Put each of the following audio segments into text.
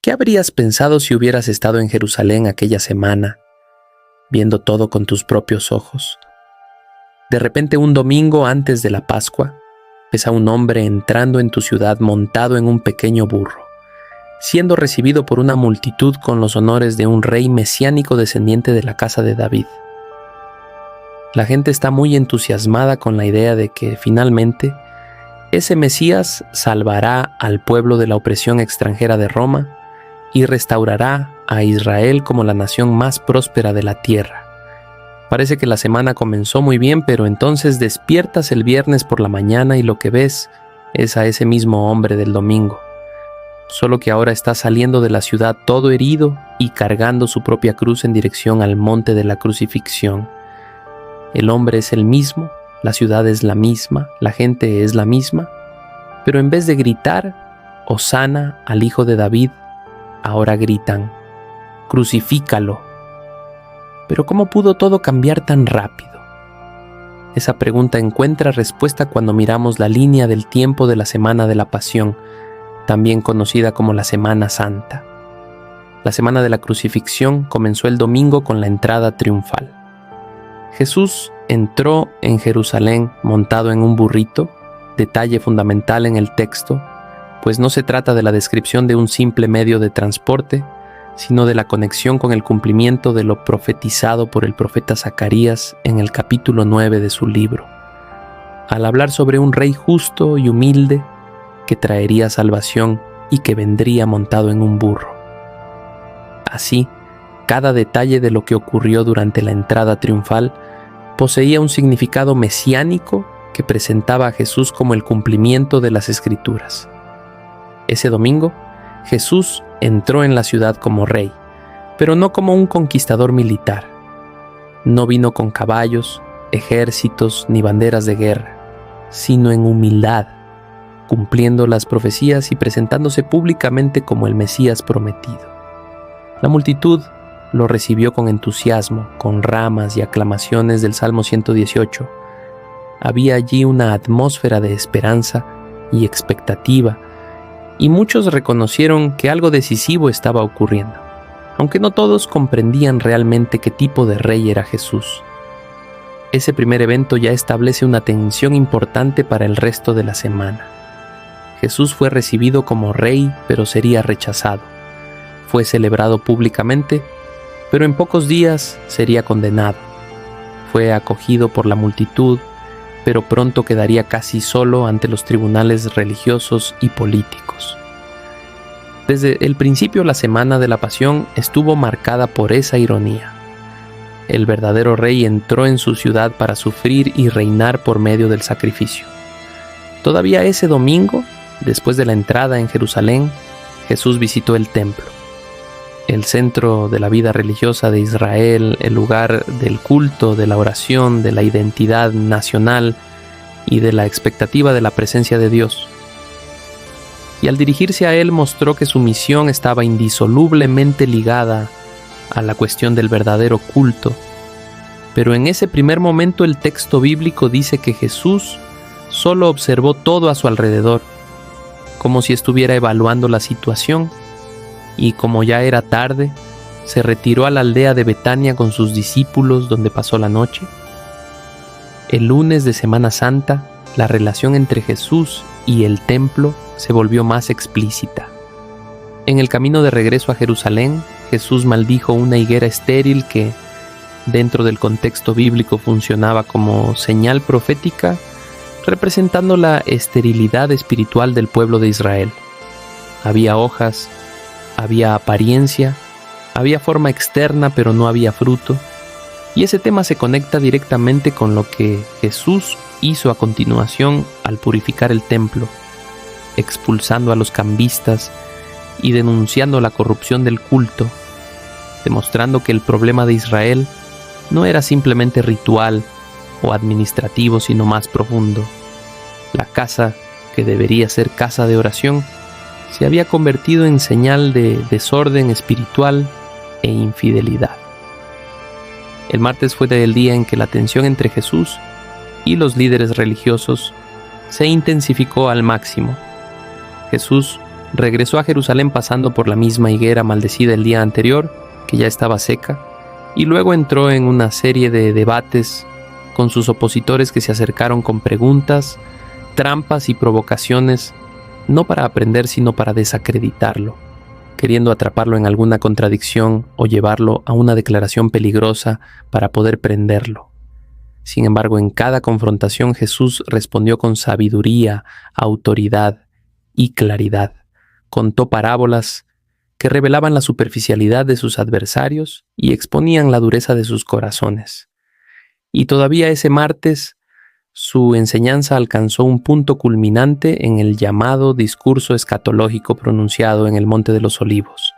¿Qué habrías pensado si hubieras estado en Jerusalén aquella semana, viendo todo con tus propios ojos? De repente, un domingo antes de la Pascua, ves a un hombre entrando en tu ciudad montado en un pequeño burro, siendo recibido por una multitud con los honores de un rey mesiánico descendiente de la casa de David. La gente está muy entusiasmada con la idea de que finalmente ese Mesías salvará al pueblo de la opresión extranjera de Roma y restaurará a Israel como la nación más próspera de la tierra. Parece que la semana comenzó muy bien, pero entonces despiertas el viernes por la mañana y lo que ves es a ese mismo hombre del domingo. Solo que ahora está saliendo de la ciudad todo herido y cargando su propia cruz en dirección al monte de la crucifixión. El hombre es el mismo, la ciudad es la misma, la gente es la misma, pero en vez de gritar «Hosana al Hijo de David», ahora gritan «Crucifícalo». Pero ¿cómo pudo todo cambiar tan rápido? Esa pregunta encuentra respuesta cuando miramos la línea del tiempo de la Semana de la Pasión, también conocida como la Semana Santa. La Semana de la Crucifixión comenzó el domingo con la entrada triunfal. Jesús entró en Jerusalén montado en un burrito, detalle fundamental en el texto, pues no se trata de la descripción de un simple medio de transporte, sino de la conexión con el cumplimiento de lo profetizado por el profeta Zacarías en el capítulo 9 de su libro, al hablar sobre un rey justo y humilde que traería salvación y que vendría montado en un burro. Así, cada detalle de lo que ocurrió durante la entrada triunfal poseía un significado mesiánico que presentaba a Jesús como el cumplimiento de las Escrituras. Ese domingo, Jesús entró en la ciudad como rey, pero no como un conquistador militar. No vino con caballos, ejércitos ni banderas de guerra, sino en humildad, cumpliendo las profecías y presentándose públicamente como el Mesías prometido. La multitud lo recibió con entusiasmo, con ramas y aclamaciones del Salmo 118. Había allí una atmósfera de esperanza y expectativa, y muchos reconocieron que algo decisivo estaba ocurriendo, aunque no todos comprendían realmente qué tipo de rey era Jesús. Ese primer evento ya establece una tensión importante para el resto de la semana. Jesús fue recibido como rey, pero sería rechazado. Fue celebrado públicamente, pero en pocos días sería condenado. Fue acogido por la multitud, pero pronto quedaría casi solo ante los tribunales religiosos y políticos. Desde el principio, la Semana de la Pasión estuvo marcada por esa ironía. El verdadero rey entró en su ciudad para sufrir y reinar por medio del sacrificio. Todavía ese domingo, después de la entrada en Jerusalén, Jesús visitó el templo, el centro de la vida religiosa de Israel, el lugar del culto, de la oración, de la identidad nacional y de la expectativa de la presencia de Dios. Y al dirigirse a él mostró que su misión estaba indisolublemente ligada a la cuestión del verdadero culto. Pero en ese primer momento el texto bíblico dice que Jesús solo observó todo a su alrededor, como si estuviera evaluando la situación, y como ya era tarde, se retiró a la aldea de Betania con sus discípulos donde pasó la noche. El lunes de Semana Santa, la relación entre Jesús y el templo se volvió más explícita. En el camino de regreso a Jerusalén, Jesús maldijo una higuera estéril que, dentro del contexto bíblico, funcionaba como señal profética, representando la esterilidad espiritual del pueblo de Israel. Había hojas, había apariencia, había forma externa, pero no había fruto. Y ese tema se conecta directamente con lo que Jesús hizo a continuación al purificar el templo, expulsando a los cambistas y denunciando la corrupción del culto, demostrando que el problema de Israel no era simplemente ritual o administrativo, sino más profundo. La casa, que debería ser casa de oración, se había convertido en señal de desorden espiritual e infidelidad. El martes fue el día en que la tensión entre Jesús y los líderes religiosos se intensificó al máximo. Jesús regresó a Jerusalén pasando por la misma higuera maldecida el día anterior, que ya estaba seca, y luego entró en una serie de debates con sus opositores que se acercaron con preguntas, trampas y provocaciones, no para aprender sino para desacreditarlo, queriendo atraparlo en alguna contradicción o llevarlo a una declaración peligrosa para poder prenderlo. Sin embargo, en cada confrontación Jesús respondió con sabiduría, autoridad y claridad. Contó parábolas que revelaban la superficialidad de sus adversarios y exponían la dureza de sus corazones. Y todavía ese martes, su enseñanza alcanzó un punto culminante en el llamado discurso escatológico pronunciado en el Monte de los Olivos,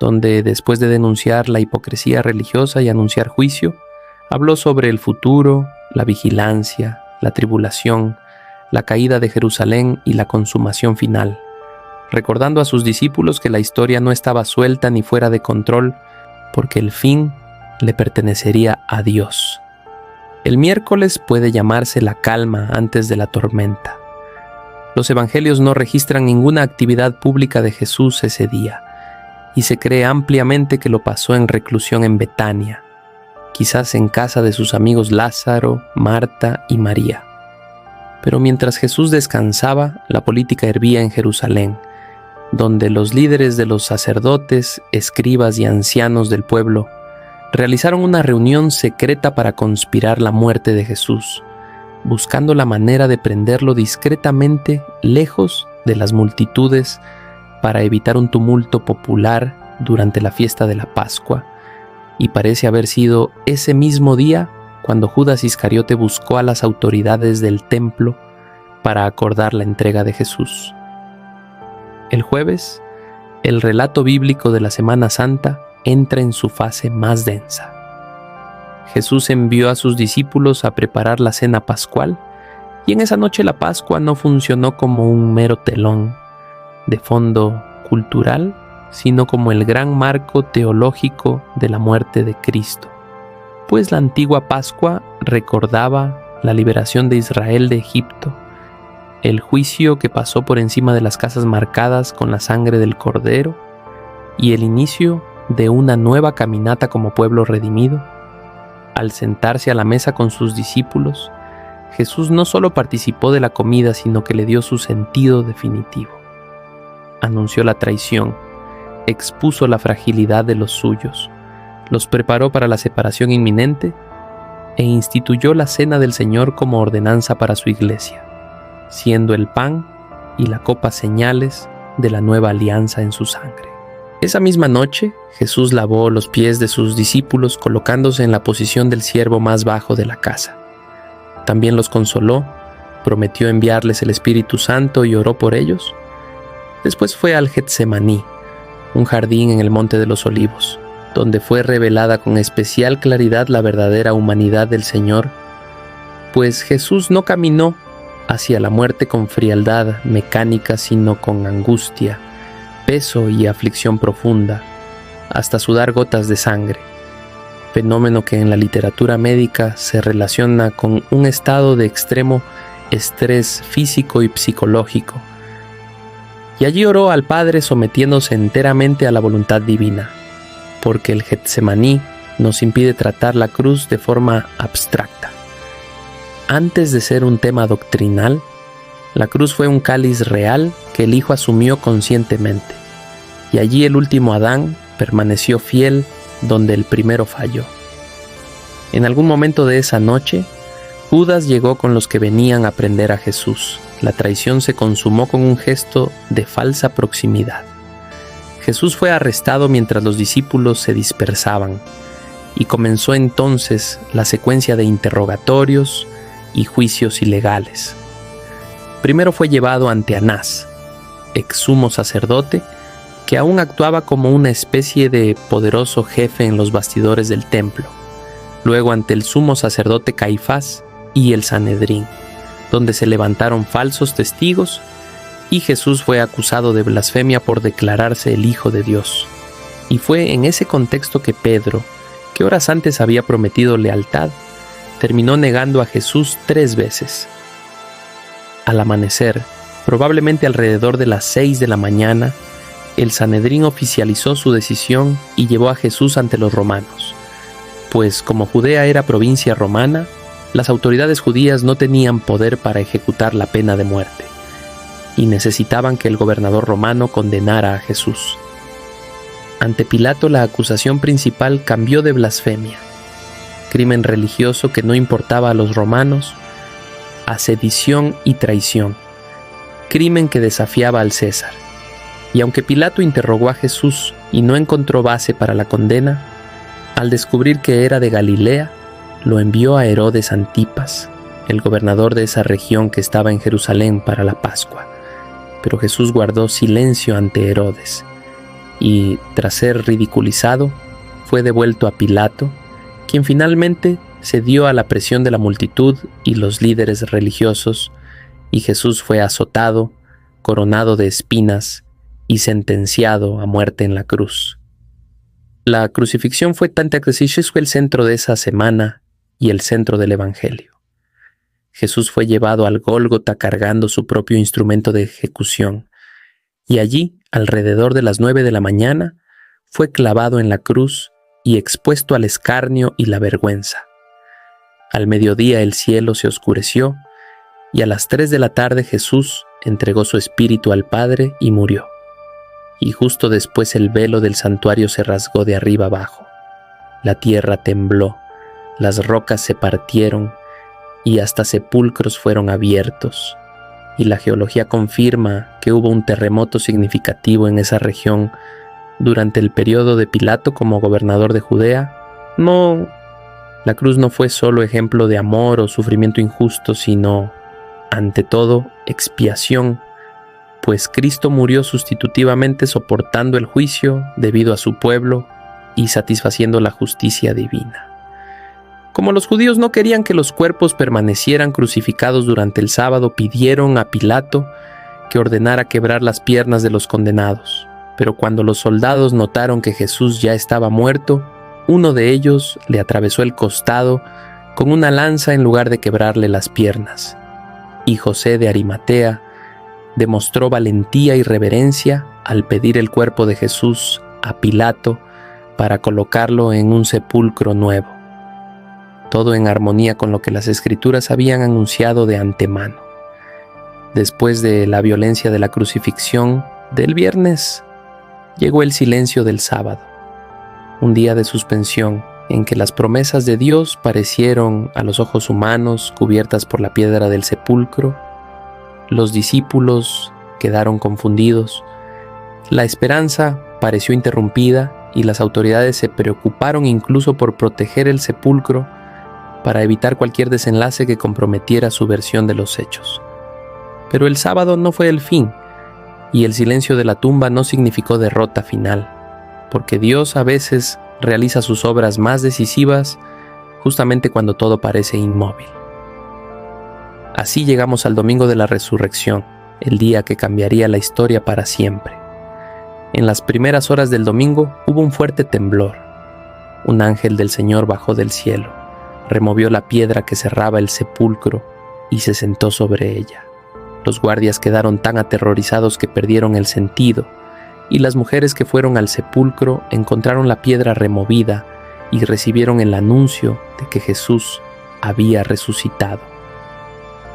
donde, después de denunciar la hipocresía religiosa y anunciar juicio, habló sobre el futuro, la vigilancia, la tribulación, la caída de Jerusalén y la consumación final, recordando a sus discípulos que la historia no estaba suelta ni fuera de control, porque el fin le pertenecería a Dios. El miércoles puede llamarse la calma antes de la tormenta. Los evangelios no registran ninguna actividad pública de Jesús ese día, y se cree ampliamente que lo pasó en reclusión en Betania, quizás en casa de sus amigos Lázaro, Marta y María. Pero mientras Jesús descansaba, la política hervía en Jerusalén, donde los líderes de los sacerdotes, escribas y ancianos del pueblo realizaron una reunión secreta para conspirar la muerte de Jesús, buscando la manera de prenderlo discretamente lejos de las multitudes para evitar un tumulto popular durante la fiesta de la Pascua. Y parece haber sido ese mismo día cuando Judas Iscariote buscó a las autoridades del templo para acordar la entrega de Jesús. El jueves, el relato bíblico de la Semana Santa entra en su fase más densa. Jesús envió a sus discípulos a preparar la cena pascual, y en esa noche la Pascua no funcionó como un mero telón de fondo cultural, sino como el gran marco teológico de la muerte de Cristo, pues la antigua Pascua recordaba la liberación de Israel de Egipto, el juicio que pasó por encima de las casas marcadas con la sangre del Cordero y el inicio de una nueva caminata como pueblo redimido. Al sentarse a la mesa con sus discípulos, Jesús no solo participó de la comida, sino que le dio su sentido definitivo. Anunció la traición, expuso la fragilidad de los suyos, los preparó para la separación inminente e instituyó la cena del Señor como ordenanza para su iglesia, siendo el pan y la copa señales de la nueva alianza en su sangre. Esa misma noche, Jesús lavó los pies de sus discípulos colocándose en la posición del siervo más bajo de la casa. También los consoló, prometió enviarles el Espíritu Santo y oró por ellos. Después fue al Getsemaní, un jardín en el Monte de los Olivos, donde fue revelada con especial claridad la verdadera humanidad del Señor, pues Jesús no caminó hacia la muerte con frialdad mecánica, sino con angustia, peso y aflicción profunda, hasta sudar gotas de sangre, fenómeno que en la literatura médica se relaciona con un estado de extremo estrés físico y psicológico. Y allí oró al Padre sometiéndose enteramente a la voluntad divina, porque el Getsemaní nos impide tratar la cruz de forma abstracta. Antes de ser un tema doctrinal, la cruz fue un cáliz real que el Hijo asumió conscientemente, y allí el último Adán permaneció fiel donde el primero falló. En algún momento de esa noche, Judas llegó con los que venían a prender a Jesús. La traición se consumó con un gesto de falsa proximidad. Jesús fue arrestado mientras los discípulos se dispersaban, y comenzó entonces la secuencia de interrogatorios y juicios ilegales. Primero fue llevado ante Anás, ex sumo sacerdote, que aún actuaba como una especie de poderoso jefe en los bastidores del templo. Luego ante el sumo sacerdote Caifás y el Sanedrín, donde se levantaron falsos testigos, y Jesús fue acusado de blasfemia por declararse el Hijo de Dios. Y fue en ese contexto que Pedro, que horas antes había prometido lealtad, terminó negando a Jesús 3 veces. Al amanecer, Probablemente alrededor de las 6 de la mañana, el Sanedrín oficializó su decisión y llevó a Jesús ante los romanos, pues como Judea era provincia romana, las autoridades judías no tenían poder para ejecutar la pena de muerte, y necesitaban que el gobernador romano condenara a Jesús. Ante Pilato, la acusación principal cambió de blasfemia, crimen religioso que no importaba a los romanos, a sedición y traición, crimen que desafiaba al César. Y aunque Pilato interrogó a Jesús y no encontró base para la condena, al descubrir que era de Galilea, lo envió a Herodes Antipas, el gobernador de esa región que estaba en Jerusalén para la Pascua. Pero Jesús guardó silencio ante Herodes, y, tras ser ridiculizado, fue devuelto a Pilato, quien finalmente cedió a la presión de la multitud y los líderes religiosos, y Jesús fue azotado, coronado de espinas y sentenciado a muerte en la cruz. La crucifixión fue tanta que Jesús fue el centro de esa semana y el centro del Evangelio. Jesús fue llevado al Gólgota cargando su propio instrumento de ejecución, y allí, alrededor de las 9 de la mañana, fue clavado en la cruz y expuesto al escarnio y la vergüenza. Al mediodía el cielo se oscureció, y a las 3 de la tarde Jesús entregó su espíritu al Padre y murió. Y justo después el velo del santuario se rasgó de arriba abajo. La tierra tembló, las rocas se partieron, y hasta sepulcros fueron abiertos. Y la geología confirma que hubo un terremoto significativo en esa región durante el periodo de Pilato como gobernador de Judea. La cruz no fue solo ejemplo de amor o sufrimiento injusto, sino, ante todo, expiación, pues Cristo murió sustitutivamente soportando el juicio debido a su pueblo y satisfaciendo la justicia divina. Como los judíos no querían que los cuerpos permanecieran crucificados durante el sábado, pidieron a Pilato que ordenara quebrar las piernas de los condenados. Pero cuando los soldados notaron que Jesús ya estaba muerto, uno de ellos le atravesó el costado con una lanza en lugar de quebrarle las piernas. Y José de Arimatea demostró valentía y reverencia al pedir el cuerpo de Jesús a Pilato para colocarlo en un sepulcro nuevo. Todo en armonía con lo que las Escrituras habían anunciado de antemano. Después de la violencia de la crucifixión del viernes, llegó el silencio del sábado, un día de suspensión en que las promesas de Dios parecieron a los ojos humanos cubiertas por la piedra del sepulcro. Los discípulos quedaron confundidos, la esperanza pareció interrumpida y las autoridades se preocuparon incluso por proteger el sepulcro para evitar cualquier desenlace que comprometiera su versión de los hechos. Pero el sábado no fue el fin, y el silencio de la tumba no significó derrota final, porque Dios a veces realiza sus obras más decisivas justamente cuando todo parece inmóvil. Así llegamos al domingo de la resurrección, el día que cambiaría la historia para siempre. En las primeras horas del domingo hubo un fuerte temblor. Un ángel del Señor bajó del cielo, removió la piedra que cerraba el sepulcro y se sentó sobre ella. Los guardias quedaron tan aterrorizados que perdieron el sentido, y las mujeres que fueron al sepulcro encontraron la piedra removida y recibieron el anuncio de que Jesús había resucitado.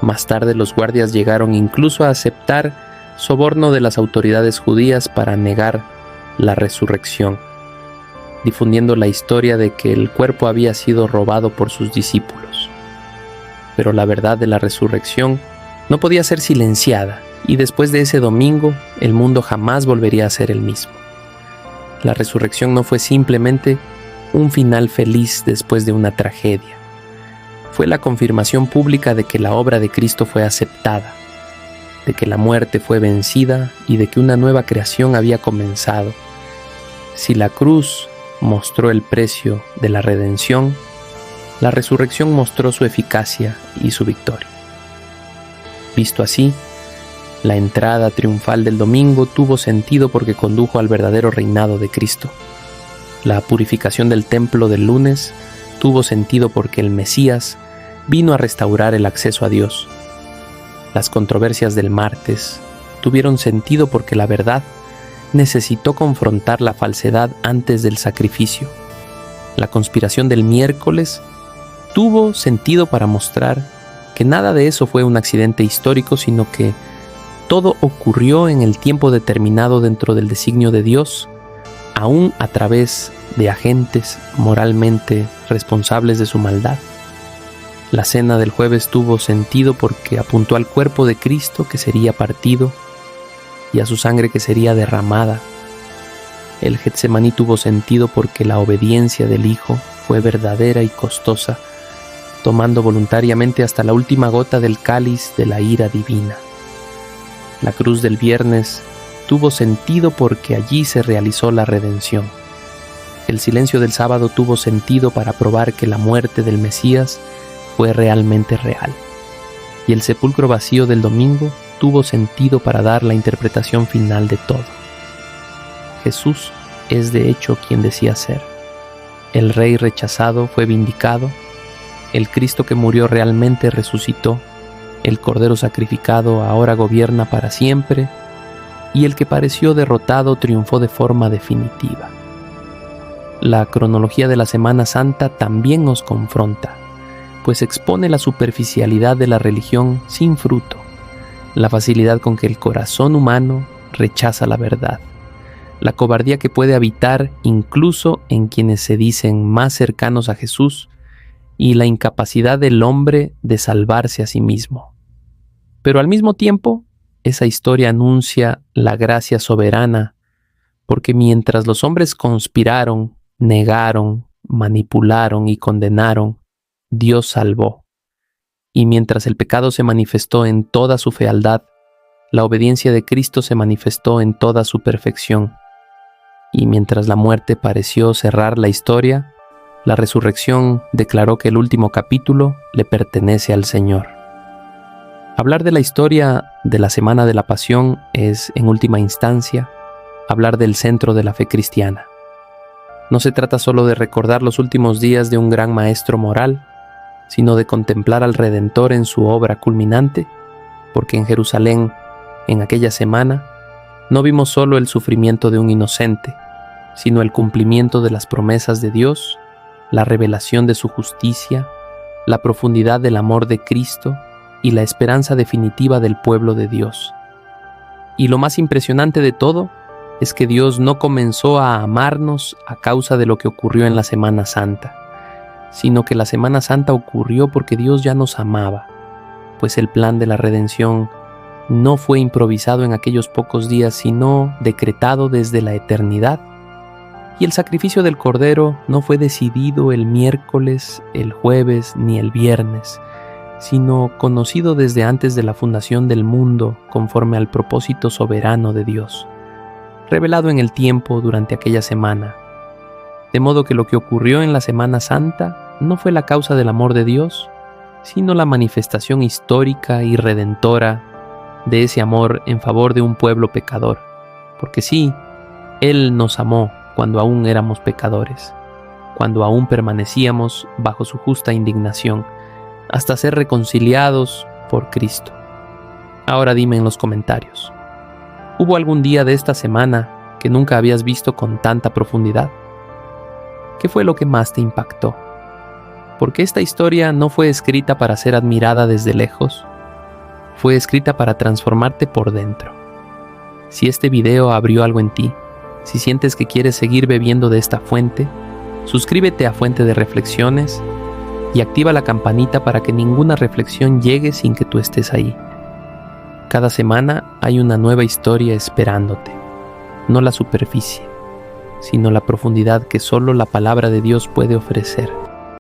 Más tarde los guardias llegaron incluso a aceptar soborno de las autoridades judías para negar la resurrección, difundiendo la historia de que el cuerpo había sido robado por sus discípulos. Pero la verdad de la resurrección no podía ser silenciada, y después de ese domingo, el mundo jamás volvería a ser el mismo. La resurrección no fue simplemente un final feliz después de una tragedia. Fue la confirmación pública de que la obra de Cristo fue aceptada, de que la muerte fue vencida y de que una nueva creación había comenzado. Si la cruz mostró el precio de la redención, la resurrección mostró su eficacia y su victoria. Visto así, la entrada triunfal del domingo tuvo sentido porque condujo al verdadero reinado de Cristo. La purificación del templo del lunes tuvo sentido porque el Mesías vino a restaurar el acceso a Dios. Las controversias del martes tuvieron sentido porque la verdad necesitó confrontar la falsedad antes del sacrificio. La conspiración del miércoles tuvo sentido para mostrar que nada de eso fue un accidente histórico, sino que todo ocurrió en el tiempo determinado dentro del designio de Dios, aún a través de agentes moralmente responsables de su maldad. La cena del jueves tuvo sentido porque apuntó al cuerpo de Cristo que sería partido y a su sangre que sería derramada. El Getsemaní tuvo sentido porque la obediencia del Hijo fue verdadera y costosa, tomando voluntariamente hasta la última gota del cáliz de la ira divina. La cruz del viernes tuvo sentido porque allí se realizó la redención. El silencio del sábado tuvo sentido para probar que la muerte del Mesías fue realmente real. Y el sepulcro vacío del domingo tuvo sentido para dar la interpretación final de todo. Jesús es de hecho quien decía ser. El Rey rechazado fue vindicado, el Cristo que murió realmente resucitó, el Cordero sacrificado ahora gobierna para siempre, y el que pareció derrotado triunfó de forma definitiva. La cronología de la Semana Santa también nos confronta, pues expone la superficialidad de la religión sin fruto, la facilidad con que el corazón humano rechaza la verdad, la cobardía que puede habitar incluso en quienes se dicen más cercanos a Jesús y la incapacidad del hombre de salvarse a sí mismo. Pero al mismo tiempo, esa historia anuncia la gracia soberana, porque mientras los hombres conspiraron, negaron, manipularon y condenaron, Dios salvó. Y mientras el pecado se manifestó en toda su fealdad, la obediencia de Cristo se manifestó en toda su perfección. Y mientras la muerte pareció cerrar la historia, la resurrección declaró que el último capítulo le pertenece al Señor. Hablar de la historia de la Semana de la Pasión es, en última instancia, hablar del centro de la fe cristiana. No se trata solo de recordar los últimos días de un gran maestro moral, sino de contemplar al Redentor en su obra culminante, porque en Jerusalén, en aquella semana, no vimos solo el sufrimiento de un inocente, sino el cumplimiento de las promesas de Dios, la revelación de su justicia, la profundidad del amor de Cristo y la esperanza definitiva del pueblo de Dios. Y lo más impresionante de todo es que Dios no comenzó a amarnos a causa de lo que ocurrió en la Semana Santa, sino que la Semana Santa ocurrió porque Dios ya nos amaba, pues el plan de la redención no fue improvisado en aquellos pocos días, sino decretado desde la eternidad. Y el sacrificio del Cordero no fue decidido el miércoles, el jueves ni el viernes, sino conocido desde antes de la fundación del mundo conforme al propósito soberano de Dios, revelado en el tiempo durante aquella semana. De modo que lo que ocurrió en la Semana Santa no fue la causa del amor de Dios, sino la manifestación histórica y redentora de ese amor en favor de un pueblo pecador. Porque sí, Él nos amó cuando aún éramos pecadores, cuando aún permanecíamos bajo su justa indignación, hasta ser reconciliados por Cristo. Ahora dime en los comentarios, ¿hubo algún día de esta semana que nunca habías visto con tanta profundidad? ¿Qué fue lo que más te impactó? Porque esta historia no fue escrita para ser admirada desde lejos, fue escrita para transformarte por dentro. Si este video abrió algo en ti, si sientes que quieres seguir bebiendo de esta fuente, suscríbete a Fuente de Reflexiones y activa la campanita para que ninguna reflexión llegue sin que tú estés ahí. Cada semana hay una nueva historia esperándote, no la superficie, sino la profundidad que solo la palabra de Dios puede ofrecer.